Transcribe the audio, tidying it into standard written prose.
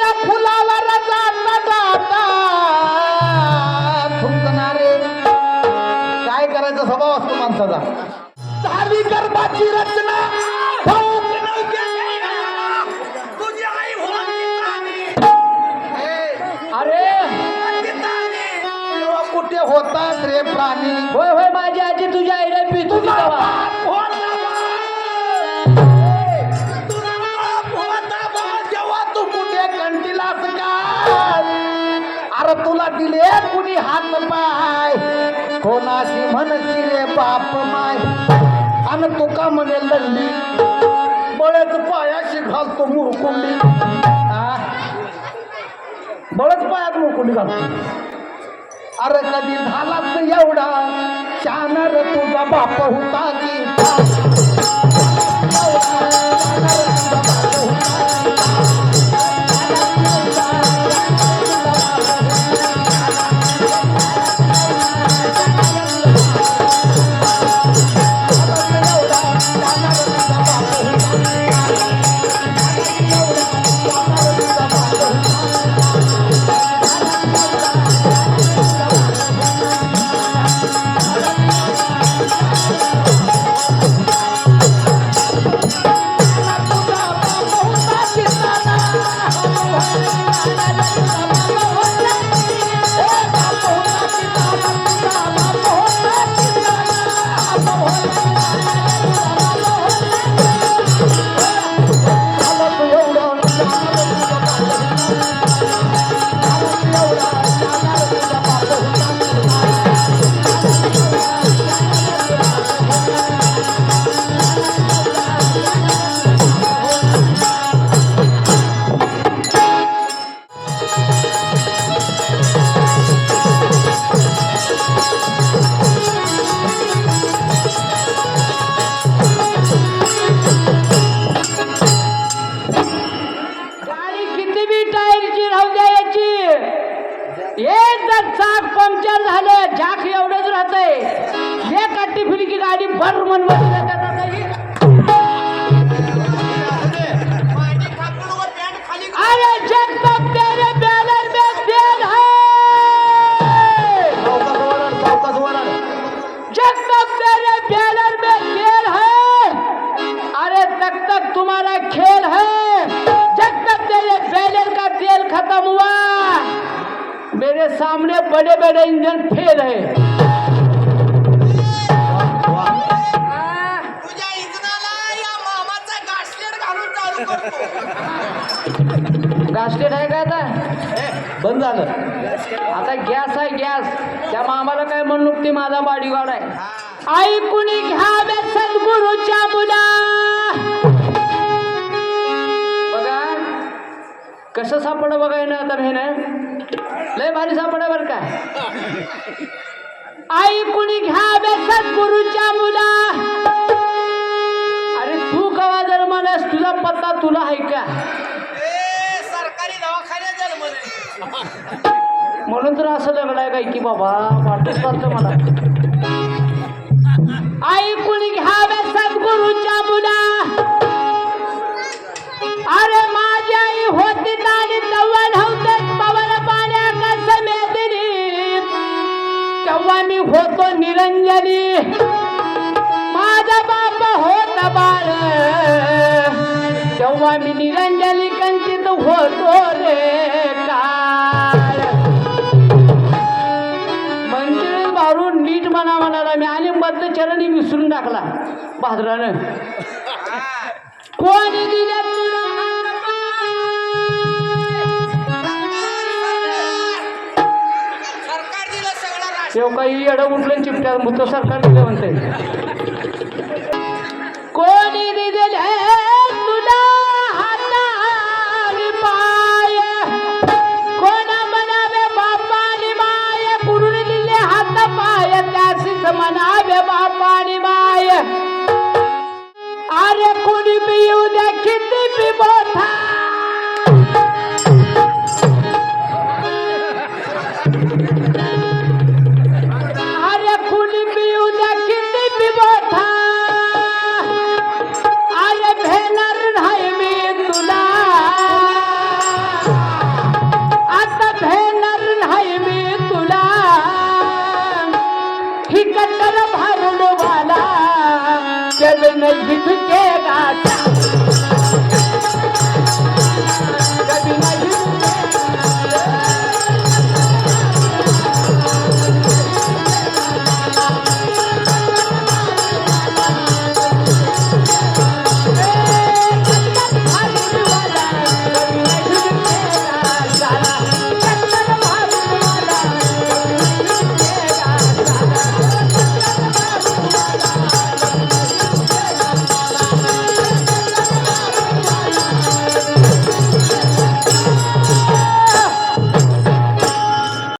फुललेल्या फुलावर जाता थुंकणारे. काय करायचा स्वभाव असतो माणसाचा. झाली गर्भाची रचना तुझी आई अरे कुठे होतात रे प्राणी. होय होय माझी आजी तुझ्या आईला पित होती तेव्हा. जेव्हा तू कुठे कंटीलास का. अरे तुला दिले कुणी हात पाय कोणाशी म्हणशी रे बाप माय. आणि तू का म्हणे लल्ली बळच पायाशी घालतो मुरकुंडी. बळच पायात मुरकुंडी घालतो. अरे कधी झालाच एवढा शानर तुझा बाप होता की. चाक पंक्चर झालं जाक एवढंच राहतंय. एक अट्टी फिरकी गाडी भर मनवत अरे जगदम तेरे बैनर में तेल है. जगदम तेरे बैनर में तेल है. अरे तक तक तुम्हारा खेल है. जब तक तेरे बैनर का तेल खत्म हुआ मेरे सामने बड़े बड़े इंजन फेल है. तुझ्या इंजनाला या मामाचा गासलेट घालून चालू करतो. गासलेट आहे का आता बंद झालं. आता गॅस आहे गॅस. त्या मामाला काय म्हणू ती माझा बॉडीगार्ड आहे. ऐकून घ्यावे सद्गुरूच्या मुला. बघा कसं सापड बघाय ना आता हे ना लय भारी सापडा बर का. ऐकून घ्यावे सद्गुरूच्या मुला. अरे तू कवा जर म्हणस तुझा पत्ता तुला आहे का. सरकारी दवाखान्यात जन्मले म्हणून तर असं लग्न काय की बाबा वाटत चालतं मला. ऐकून घ्यावे सद्गुरूच्या मुला. अरे माझी आई होती आणि तेव्हा नव्हते पवन पाण्याचा समेतनी. तेव्हा मी होतो निरंजनी. माझा बाप होता बाळ तेव्हा मी निरंजनी कंचित होतो रे काळ. मंदिर भारून नीट म्हणा म्हणाला मी आणि बद्ध चरणी विसरून टाकला भाद्रानं. कोणी दिल्या तुला सरकार दिलं सगळं. तेव्हा काही एवढं उठलं चिपट्या मुत सरकार दिलं म्हणते. कोणी दिले